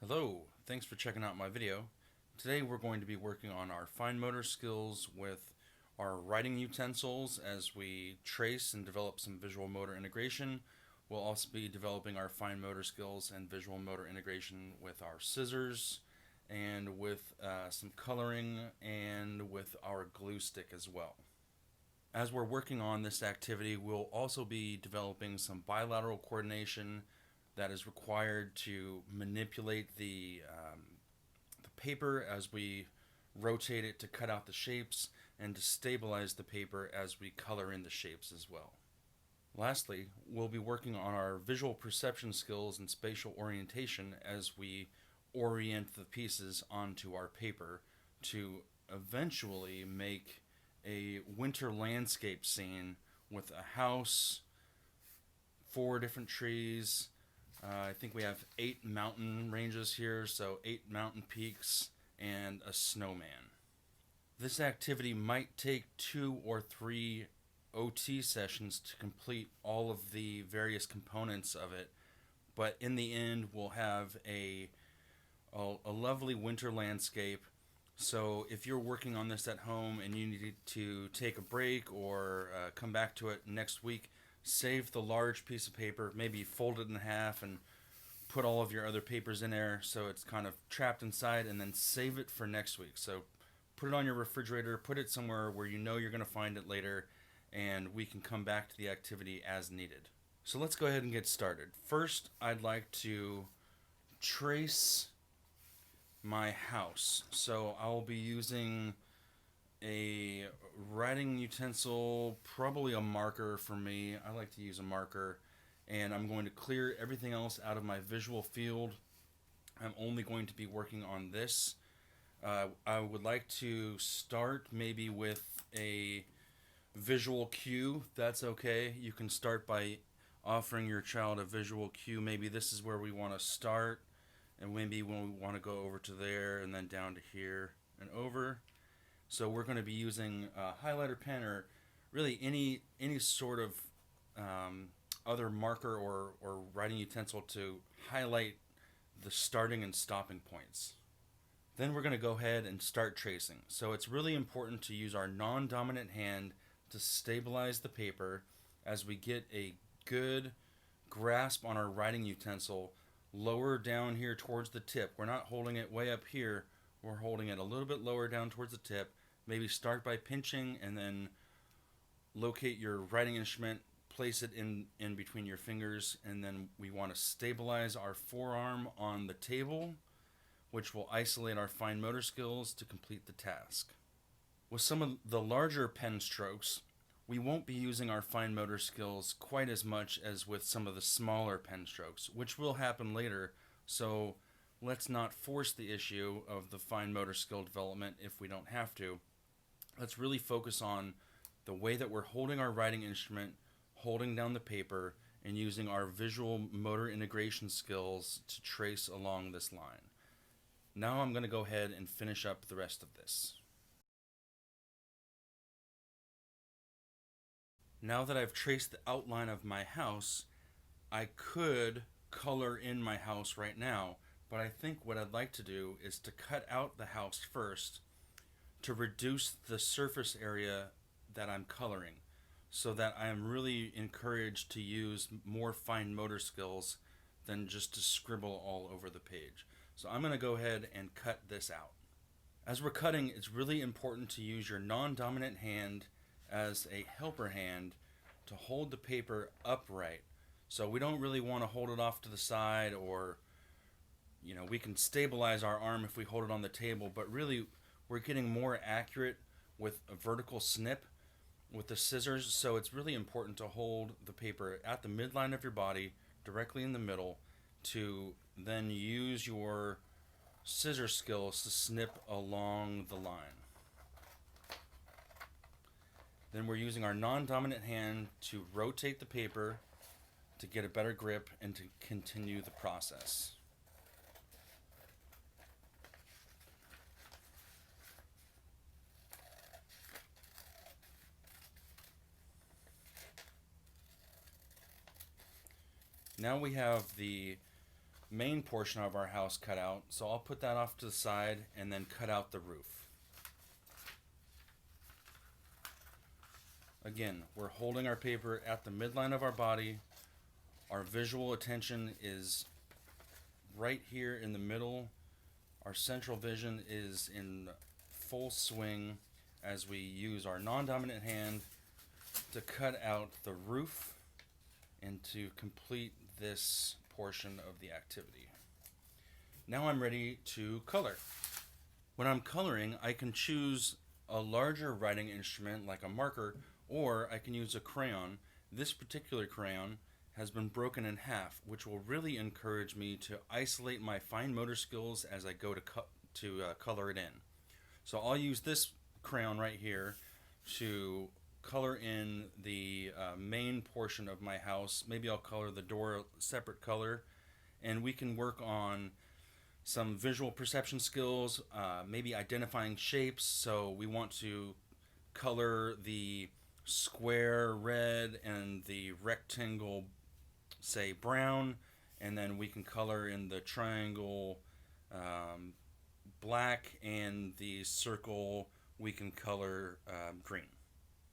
Hello, thanks for checking out my video. Today we're going to be working on our fine motor skills with our writing utensils as we trace and develop some visual motor integration. We'll also be developing our fine motor skills and visual motor integration with our scissors and with some coloring and with our glue stick as well. As we're working on this activity, we'll also be developing some bilateral coordination that is required to manipulate the paper as we rotate it to cut out the shapes and to stabilize the paper as we color in the shapes as well. Lastly, we'll be working on our visual perception skills and spatial orientation as we orient the pieces onto our paper to eventually make a winter landscape scene with a house, 4 different trees. I think we have 8 mountain ranges here, so 8 mountain peaks and a snowman. This activity might take 2 or 3 OT sessions to complete all of the various components of it, but in the end we'll have a lovely winter landscape. So if you're working on this at home and you need to take a break or come back to it next week, save the large piece of paper, maybe fold it in half and put all of your other papers in there so it's kind of trapped inside, and then save it for next week. So put it on your refrigerator, put it somewhere where you know you're going to find it later, and we can come back to the activity as needed. So let's go ahead and get started. First, I'd like to trace my house. So I'll be using a writing utensil, probably a marker for me. I like to use a marker, and I'm going to clear everything else out of my visual field. I'm only going to be working on this. I would like to start maybe with a visual cue. That's okay. You can start by offering your child a visual cue. Maybe this is where we want to start, and maybe when we want to go over to there and then down to here and over. So we're going to be using a highlighter pen or really any sort of other marker or writing utensil to highlight the starting and stopping points. Then we're going to go ahead and start tracing. So it's really important to use our non-dominant hand to stabilize the paper as we get a good grasp on our writing utensil lower down here towards the tip. We're not holding it way up here. We're holding it a little bit lower down towards the tip. Maybe start by pinching and then locate your writing instrument, place it in between your fingers, and then we want to stabilize our forearm on the table, which will isolate our fine motor skills to complete the task. With some of the larger pen strokes, we won't be using our fine motor skills quite as much as with some of the smaller pen strokes, which will happen later, so let's not force the issue of the fine motor skill development if we don't have to. Let's really focus on the way that we're holding our writing instrument, holding down the paper, and using our visual motor integration skills to trace along this line. Now I'm going to go ahead and finish up the rest of this. Now that I've traced the outline of my house, I could color in my house right now, but I think what I'd like to do is to cut out the house first to reduce the surface area that I'm coloring, so that I am really encouraged to use more fine motor skills than just to scribble all over the page. So I'm going to go ahead and cut this out. As we're cutting, it's really important to use your non-dominant hand as a helper hand to hold the paper upright. So we don't really want to hold it off to the side, or we can stabilize our arm if we hold it on the table, but really we're getting more accurate with a vertical snip with the scissors. So it's really important to hold the paper at the midline of your body, directly in the middle, to then use your scissor skills to snip along the line. Then we're using our non-dominant hand to rotate the paper to get a better grip and to continue the process. Now we have the main portion of our house cut out, so I'll put that off to the side and then cut out the roof. Again, we're holding our paper at the midline of our body. Our visual attention is right here in the middle. Our central vision is in full swing as we use our non-dominant hand to cut out the roof and to complete this portion of the activity. Now I'm ready to color. When I'm coloring, I can choose a larger writing instrument like a marker, or I can use a crayon. This particular crayon has been broken in half, which will really encourage me to isolate my fine motor skills as I go to color it in. So I'll use this crayon right here to color in the main portion of my house. Maybe I'll color the door a separate color, and we can work on some visual perception skills, maybe identifying shapes. So we want to color the square red and the rectangle, say, brown, and then we can color in the triangle black, and the circle we can color green.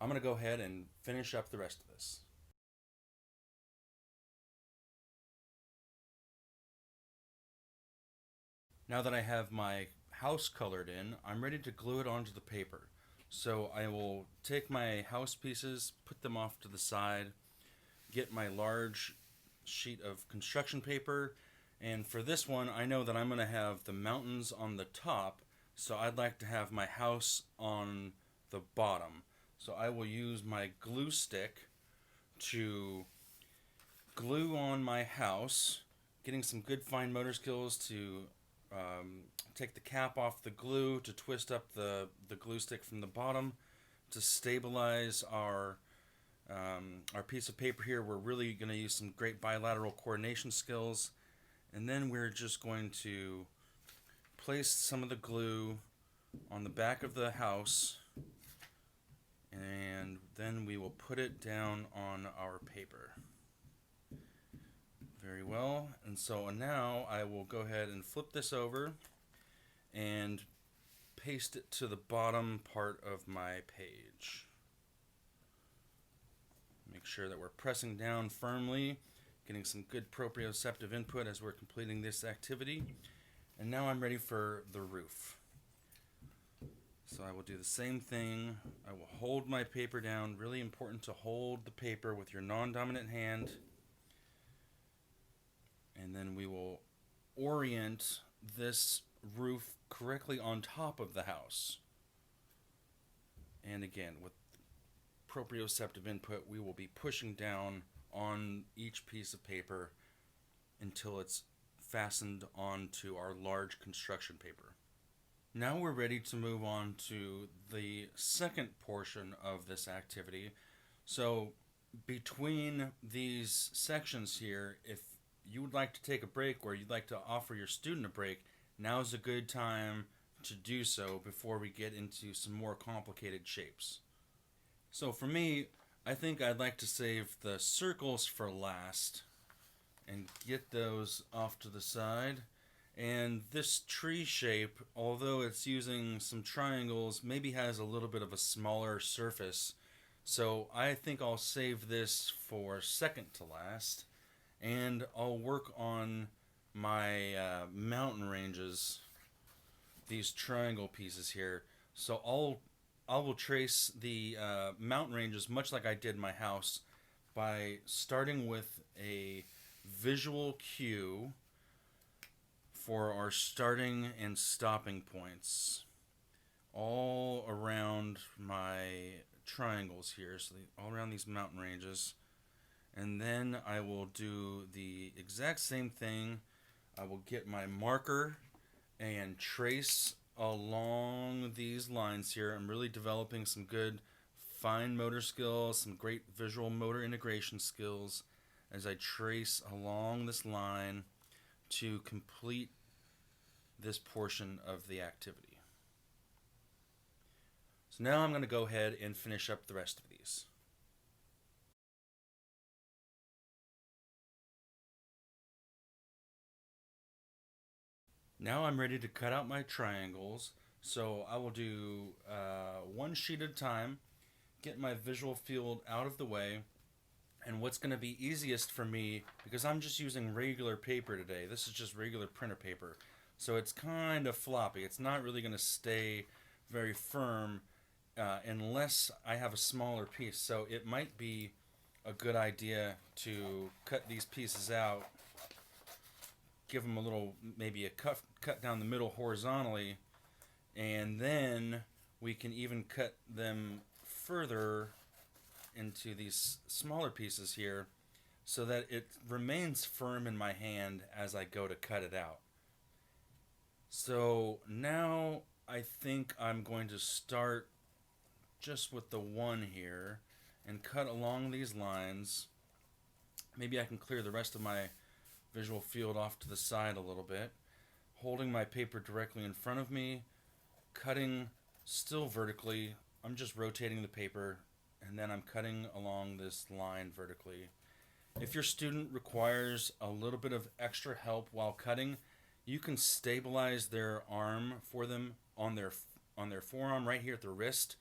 I'm going to go ahead and finish up the rest of this. Now that I have my house colored in, I'm ready to glue it onto the paper. So I will take my house pieces, put them off to the side, get my large sheet of construction paper, and for this one I know that I'm going to have the mountains on the top, so I'd like to have my house on the bottom. So I will use my glue stick to glue on my house, getting some good fine motor skills to take the cap off the glue, to twist up the glue stick from the bottom to stabilize our piece of paper here. We're really going to use some great bilateral coordination skills, and then we're just going to place some of the glue on the back of the house, and then we will put it down on our paper. Very well, and so now I will go ahead and flip this over and paste it to the bottom part of my page. Make sure that we're pressing down firmly, getting some good proprioceptive input as we're completing this activity. And now I'm ready for the roof. So I will do the same thing. I will hold my paper down. Really important to hold the paper with your non-dominant hand. And then we will orient this roof correctly on top of the house. And again, with proprioceptive input, we will be pushing down on each piece of paper until it's fastened onto our large construction paper. Now we're ready to move on to the second portion of this activity. So between these sections here, if you would like to take a break or you'd like to offer your student a break, now's a good time to do so before we get into some more complicated shapes. So for me, I think I'd like to save the circles for last and get those off to the side. And this tree shape, although it's using some triangles, maybe has a little bit of a smaller surface. So I think I'll save this for second to last. And I'll work on my mountain ranges, these triangle pieces here. So I will trace the mountain ranges much like I did my house by starting with a visual cue for our starting and stopping points all around my triangles here, so all around these mountain ranges. And then I will do the exact same thing. I will get my marker and trace along these lines here. I'm really developing some good fine motor skills, some great visual motor integration skills as I trace along this line to complete this portion of the activity. So now I'm going to go ahead and finish up the rest of these. Now I'm ready to cut out my triangles. So I will do one sheet at a time, get my visual field out of the way. And what's going to be easiest for me, because I'm just using regular paper today, this is just regular printer paper. So it's kind of floppy. It's not really going to stay very firm unless I have a smaller piece. So it might be a good idea to cut these pieces out, give them a little, maybe a cut down the middle horizontally, and then we can even cut them further into these smaller pieces here so that it remains firm in my hand as I go to cut it out. So now I think I'm going to start just with the one here and cut along these lines. Maybe I can clear the rest of my visual field off to the side a little bit, holding my paper directly in front of me, cutting still vertically. I'm just rotating the paper and then I'm cutting along this line vertically. If your student requires a little bit of extra help while cutting, you can stabilize their arm for them on their forearm right here at the wrist.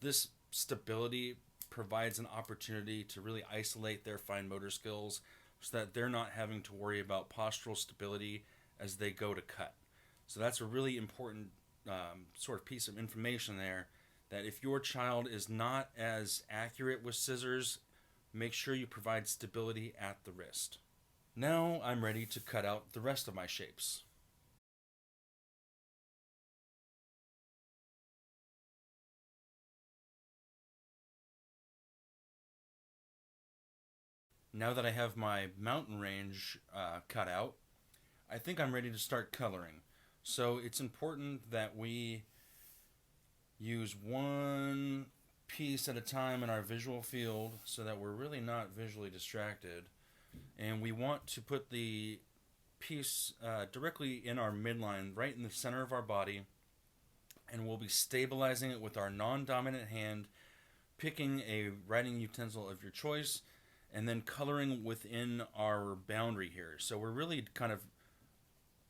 This stability provides an opportunity to really isolate their fine motor skills so that they're not having to worry about postural stability as they go to cut. So that's a really important sort of piece of information there, that if your child is not as accurate with scissors, make sure you provide stability at the wrist. Now I'm ready to cut out the rest of my shapes. Now that I have my mountain range cut out, I think I'm ready to start coloring. So it's important that we use one piece at a time in our visual field so that we're really not visually distracted. And we want to put the piece directly in our midline, right in the center of our body, and we'll be stabilizing it with our non-dominant hand, picking a writing utensil of your choice, and then coloring within our boundary here. So we're really kind of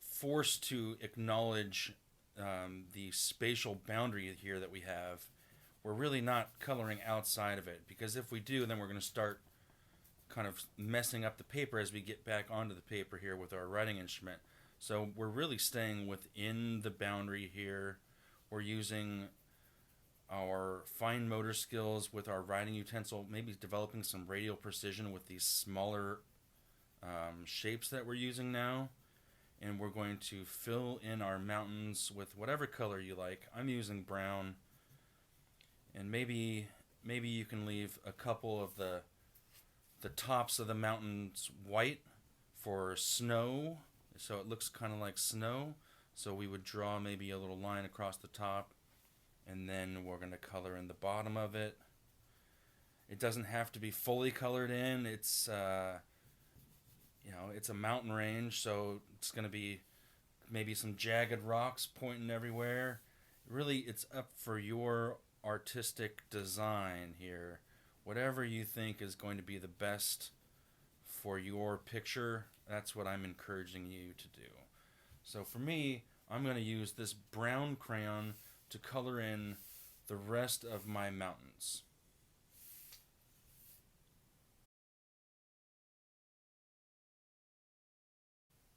forced to acknowledge the spatial boundary here that we have. We're really not coloring outside of it, because if we do, then we're going to start kind of messing up the paper as we get back onto the paper here with our writing instrument. So we're really staying within the boundary here. We're using our fine motor skills with our writing utensil, maybe developing some radial precision with these smaller shapes that we're using now. And we're going to fill in our mountains with whatever color you like. I'm using brown, and maybe you can leave a couple of the tops of the mountains white for snow, so it looks kind of like snow. So we would draw maybe a little line across the top, and then we're going to color in the bottom of it. It doesn't have to be fully colored in. It's it's a mountain range, so it's going to be maybe some jagged rocks pointing everywhere. Really, it's up for your artistic design here. Whatever you think is going to be the best for your picture, that's what I'm encouraging you to do. So for me, I'm going to use this brown crayon to color in the rest of my mountains.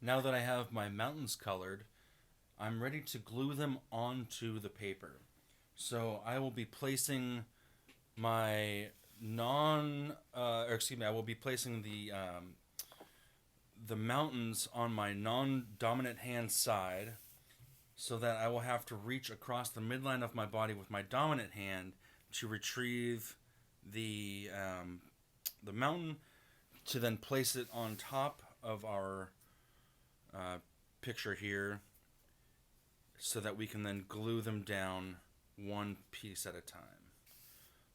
Now that I have my mountains colored, I'm ready to glue them onto the paper. So I will be placing my I will be placing the mountains on my non-dominant hand side, so that I will have to reach across the midline of my body with my dominant hand to retrieve the mountain, to then place it on top of our picture here, so that we can then glue them down one piece at a time.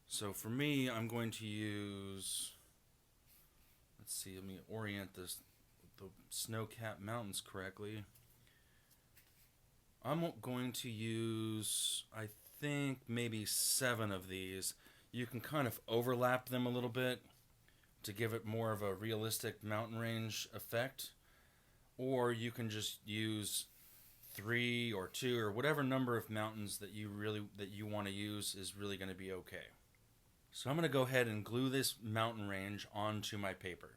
So for me, I'm going to use, let's see, let me orient the snow-capped mountains correctly. I'm going to use, I think, maybe 7 of these. You can kind of overlap them a little bit to give it more of a realistic mountain range effect. Or you can just use 3 or 2 or whatever number of mountains that you want to use is really going to be okay. So I'm going to go ahead and glue this mountain range onto my paper.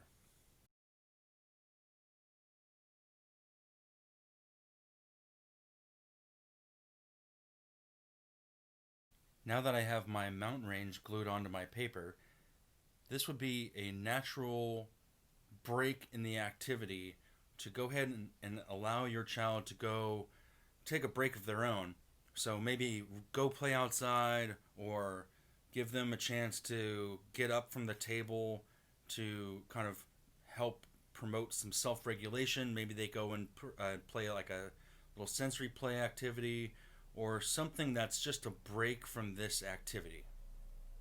Now that I have my mountain range glued onto my paper, this would be a natural break in the activity to go ahead and allow your child to go take a break of their own. So maybe go play outside or give them a chance to get up from the table to kind of help promote some self regulation. Maybe they go and play like a little sensory play activity or something that's just a break from this activity.